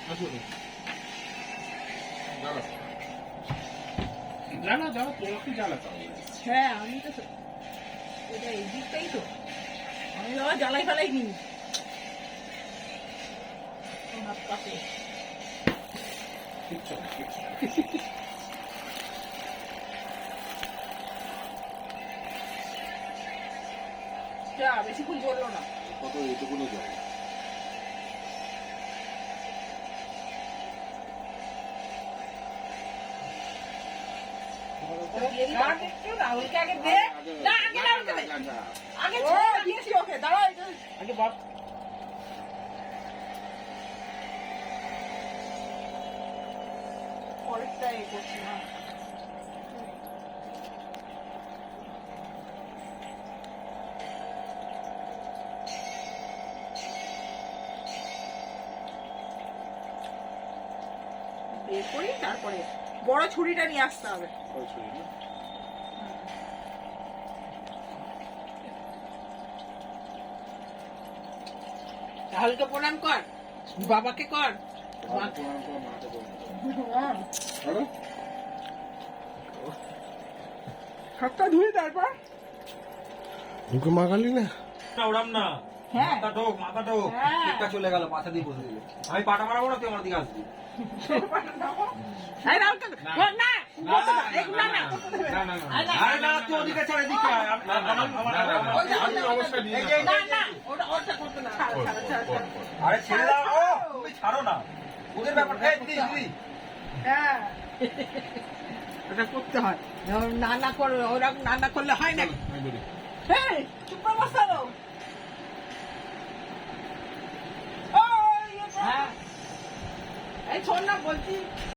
আসুন জ্বালা জ্বালা তোমাকে জ্বালাতে হবে। হ্যাঁ আমি তো এটা এই দিকটাই তো আমি বাবা জ্বালাই ফেলাই নি হাত কাছে কিচ্ছু না, কিচ্ছু না। যা বেশিক্ষণ জ্বললো না কত এইটুকুনি জল। রাহুলকে আগে দে না আগে রাহুলকে দে আগে দিয়েছি ওকে দাঁড়া আগে বাপ পরেরটা এ করছি না বের করি তারপরে বড় ছুরিটা নিয়ে আসতে হবে রাহুলকে প্রণাম কর বাবাকে কর হাতটা ধুয়ে তারপর মুখে মাখালি না ওরাম না হ্যাঁ মাথা ঢোক হ্যাঁ। টিপটা চলে গেল পাছা দিয়ে বসে দিল আমি পাটা মারাবো না তুই আমার দিকে আসবি এই রাহুলকে না না না আরে না তুই ওদিকে ছাড় এদিকে আয়। আমি অবশ্যই নিয়ে এই যে- না না ওটা ওটা করতে না ছাড় ছাড় ছাড় ছাড় আরে ছেড়ে দাও ও তুমি ছাড়ো না ওদের ব্যাপারটা এই দিদি দিদি হ্যাঁ ওটা করতে হয় না না করে ওরা না না করলে হয় না হ্যাঁ চুপ করে বসালো এই শোন না বলছি